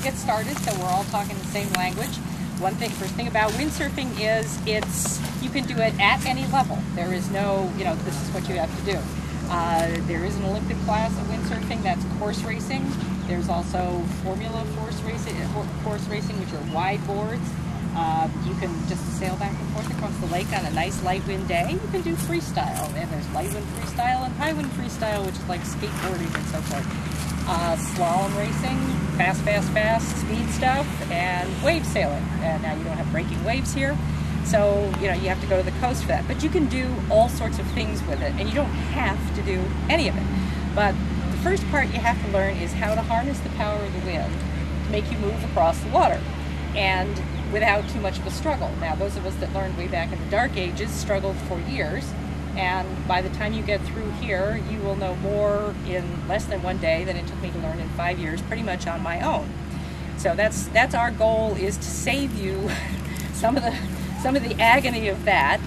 get started so we're all talking the same language. First thing about windsurfing is you can do it at any level. There is no, this is what you have to do. There is an Olympic class of windsurfing that's course racing. There's also formula course racing, which are wide boards. You can just sail back and forth across the lake on a nice light wind day. You can do freestyle, and there's light wind freestyle and high wind freestyle, which is like skateboarding and so forth. Slalom racing, fast, speed stuff, and wave sailing. And now you don't have breaking waves here, so you have to go to the coast for that. But you can do all sorts of things with it, and you don't have to do any of it. But the first part you have to learn is how to harness the power of the wind to make you move across the water, and without too much of a struggle. Now, those of us that learned way back in the dark ages struggled for years, and by the time you get through here, you will know more in less than one day than it took me to learn in 5 years, pretty much on my own. So that's our goal, is to save you some of the agony of that.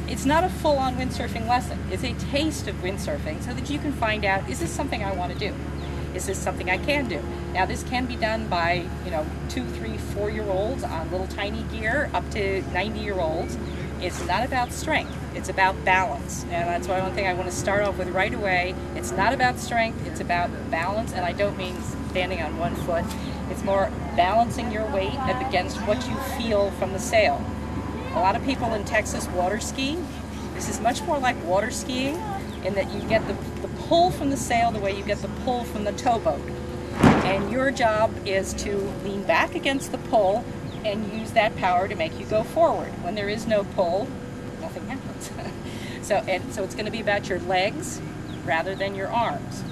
It's not a full-on windsurfing lesson. It's a taste of windsurfing so that you can find out, is this something I want to do? Is this something I can do? Now, this can be done by 2, 3, 4-year-olds on little tiny gear up to 90-year-olds. It's not about strength, it's about balance. And that's why one thing I want to start off with right away. It's not about strength, it's about balance, and I don't mean standing on one foot. It's more balancing your weight against what you feel from the sail. A lot of people in Texas water ski. This is much more like water skiing in that you get the pull from the sail the way you get the pull from the towboat. And your job is to lean back against the pull and use that power to make you go forward. When there is no pull, nothing happens. So it's going to be about your legs rather than your arms.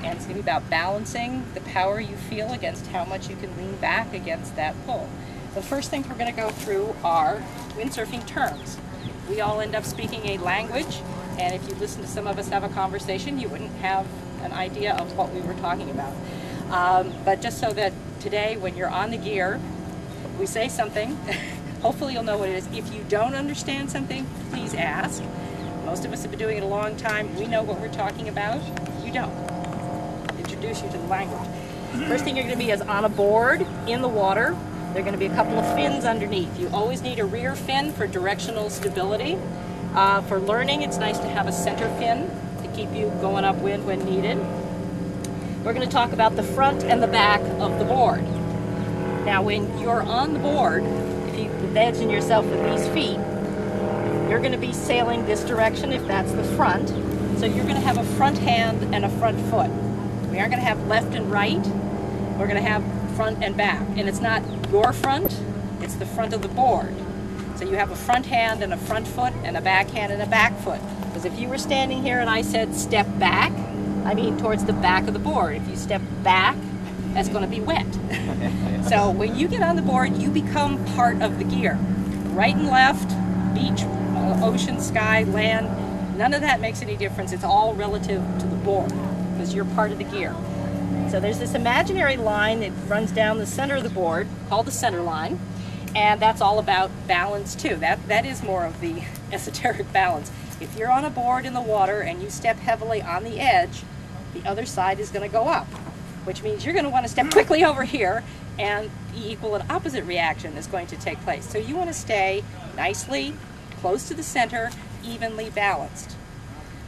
And it's going to be about balancing the power you feel against how much you can lean back against that pull. The first things we're going to go through are windsurfing terms. We all end up speaking a language, and if you listen to some of us have a conversation, you wouldn't have an idea of what we were talking about. But just so that today, when you're on the gear, we say something, hopefully you'll know what it is. If you don't understand something, please ask. Most of us have been doing it a long time. We know what we're talking about. You don't. Introduce you to the language. First thing you're going to be is on a board in the water. There are going to be a couple of fins underneath. You always need a rear fin for directional stability. For learning, it's nice to have a center fin to keep you going upwind when needed. We're going to talk about the front and the back of the board. Now, when you're on the board, if you imagine yourself with these feet, you're going to be sailing this direction if that's the front. So you're going to have a front hand and a front foot. We aren't going to have left and right. We're going to have front and back. And it's not your front, it's the front of the board. So you have a front hand and a front foot and a back hand and a back foot. Because if you were standing here and I said step back, I mean towards the back of the board. If you step back, that's going to be wet. So when you get on the board, you become part of the gear. Right and left, beach, ocean, sky, land, none of that makes any difference. It's all relative to the board because you're part of the gear. So there's this imaginary line that runs down the center of the board called the center line, and that's all about balance too. That is more of the esoteric balance. If you're on a board in the water and you step heavily on the edge, the other side is going to go up, which means you're going to want to step quickly over here, and the equal and opposite reaction is going to take place. So you want to stay nicely close to the center, evenly balanced.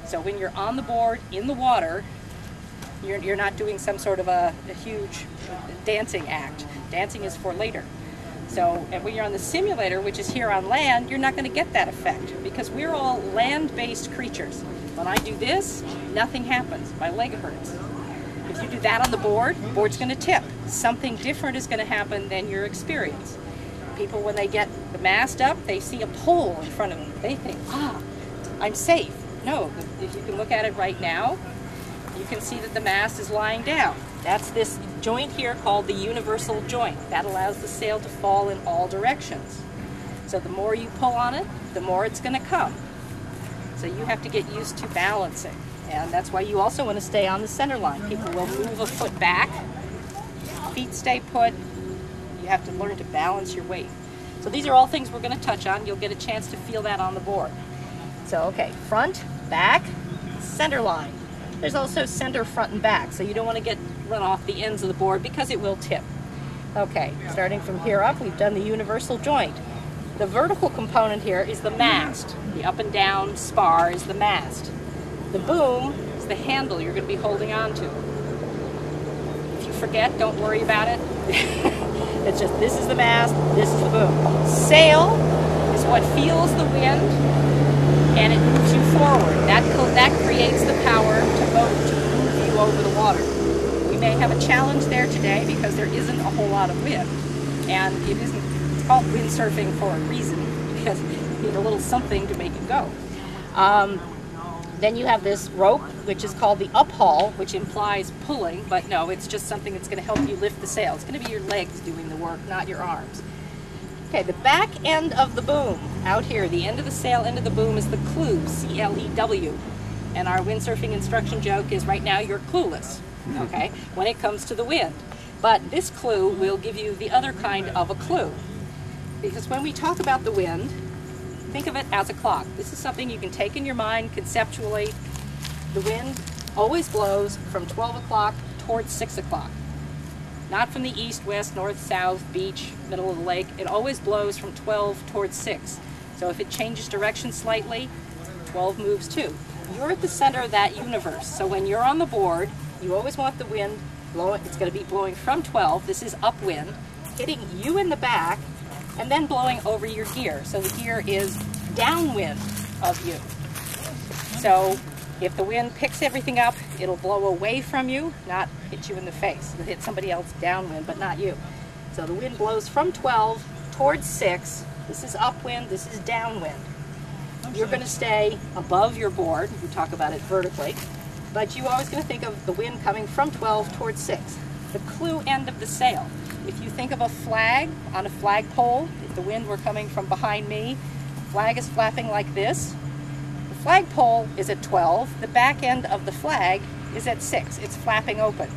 So when you're on the board in the water, you're not doing some sort of a huge dancing act. Dancing is for later. So, and when you're on the simulator, which is here on land, you're not going to get that effect because we're all land-based creatures. When I do this, nothing happens. My leg hurts. If you do that on the board's going to tip. Something different is going to happen than your experience. People, when they get the mast up, they see a pole in front of them. They think, I'm safe. No, if you can look at it right now, you can see that the mast is lying down. That's this joint here called the universal joint. That allows the sail to fall in all directions. So the more you pull on it, the more it's going to come. So you have to get used to balancing. And that's why you also want to stay on the center line. People will move a foot back, feet stay put. You have to learn to balance your weight. So these are all things we're going to touch on. You'll get a chance to feel that on the board. So, okay, front, back, center line. There's also center, front, and back, so you don't want to run off the ends of the board because it will tip. Okay, starting from here up, we've done the universal joint. The vertical component here is the mast. The up and down spar is the mast. The boom is the handle you're going to be holding on to. If you forget, don't worry about it. It's just, this is the mast, this is the boom. Sail is what feels the wind and it moves you forward. That creates the power to move you over the water. We may have a challenge there today because there isn't a whole lot of wind. And it's called windsurfing for a reason, because you need a little something to make it go. Then you have this rope, which is called the uphaul, which implies pulling, but no, it's just something that's going to help you lift the sail. It's going to be your legs doing the work, not your arms. Okay, the back end of the boom, out here, the end of the sail, end of the boom is the clew, C-L-E-W. And our windsurfing instruction joke is right now you're clueless, okay, when it comes to the wind. But this clue will give you the other kind of a clue. Because when we talk about the wind, think of it as a clock. This is something you can take in your mind conceptually. The wind always blows from 12 o'clock towards 6 o'clock. Not from the east, west, north, south, beach, middle of the lake. It always blows from 12 towards 6. So if it changes direction slightly, 12 moves too. You're at the center of that universe. So when you're on the board, you always want the wind blowing. It's going to be blowing from 12. This is upwind, hitting you in the back, and then blowing over your gear. So the gear is downwind of you. So if the wind picks everything up, it'll blow away from you, not hit you in the face. It'll hit somebody else downwind, but not you. So the wind blows from 12 towards 6. This is upwind, this is downwind. You're going to stay above your board. We talk about it vertically. But you're always going to think of the wind coming from 12 towards 6. The clew end of the sail. If you think of a flag on a flagpole, if the wind were coming from behind me, the flag is flapping like this. The flagpole is at 12. The back end of the flag is at 6. It's flapping open.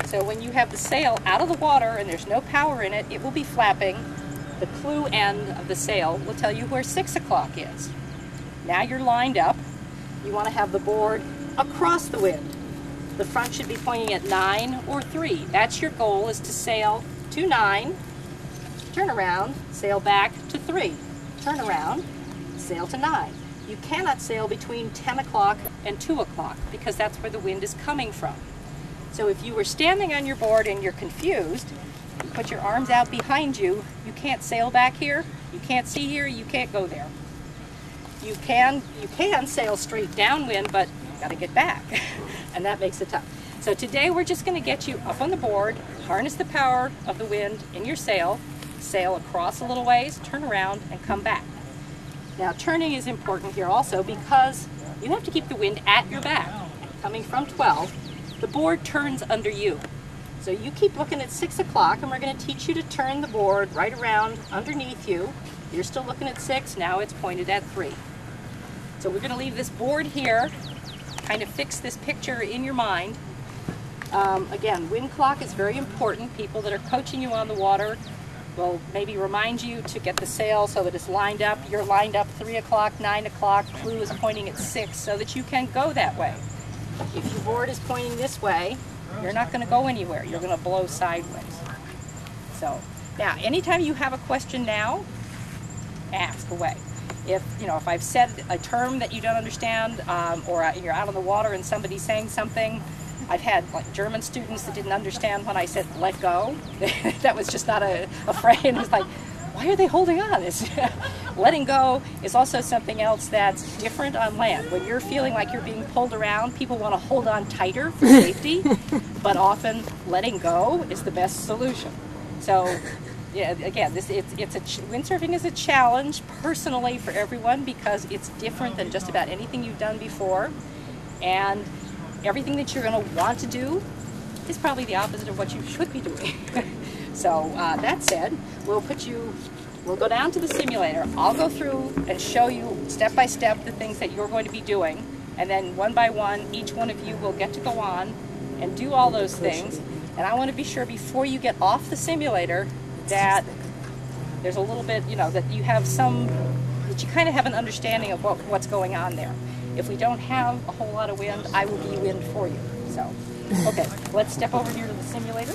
So when you have the sail out of the water and there's no power in it, it will be flapping. The clew end of the sail will tell you where 6 o'clock is. Now you're lined up. You want to have the board across the wind. The front should be pointing at 9 or 3. That's your goal, is to sail to 9, turn around, sail back to 3, turn around, sail to 9. You cannot sail between 10 o'clock and 2 o'clock because that's where the wind is coming from. So if you were standing on your board and you're confused, you put your arms out behind you, you can't sail back here, you can't see here, you can't go there. You can sail straight downwind, but you got to get back, and that makes it tough. So today we're just going to get you up on the board, harness the power of the wind in your sail, sail across a little ways, turn around, and come back. Now turning is important here also because you have to keep the wind at your back. Coming from 12, the board turns under you. So you keep looking at 6 o'clock, and we're going to teach you to turn the board right around underneath you. You're still looking at 6, now it's pointed at 3. So we're going to leave this board here, kind of fix this picture in your mind. Again, wind clock is very important. People that are coaching you on the water will maybe remind you to get the sail so that it's lined up. You're lined up 3 o'clock, 9 o'clock, clew is pointing at 6 so that you can go that way. If your board is pointing this way, you're not going to go anywhere. You're going to blow sideways. So, now, anytime you have a question now, ask away. If I've said a term that you don't understand, or you're out on the water and somebody's saying something, I've had like German students that didn't understand when I said "let go." That was just not a phrase. It was like, why are they holding on? Letting go is also something else that's different on land. When you're feeling like you're being pulled around, people want to hold on tighter for safety, but often letting go is the best solution. So. Yeah, again, windsurfing is a challenge personally for everyone because it's different than just about anything you've done before, and everything that you're going to want to do is probably the opposite of what you should be doing. So that said, we'll go down to the simulator. I'll go through and show you step by step the things that you're going to be doing, and then one by one, each one of you will get to go on and do all those things. And I want to be sure before you get off the simulator that there's a little bit, that you have that you kind of have an understanding of what's going on there. If we don't have a whole lot of wind, I will be wind for you. So, okay, let's step over here to the simulator.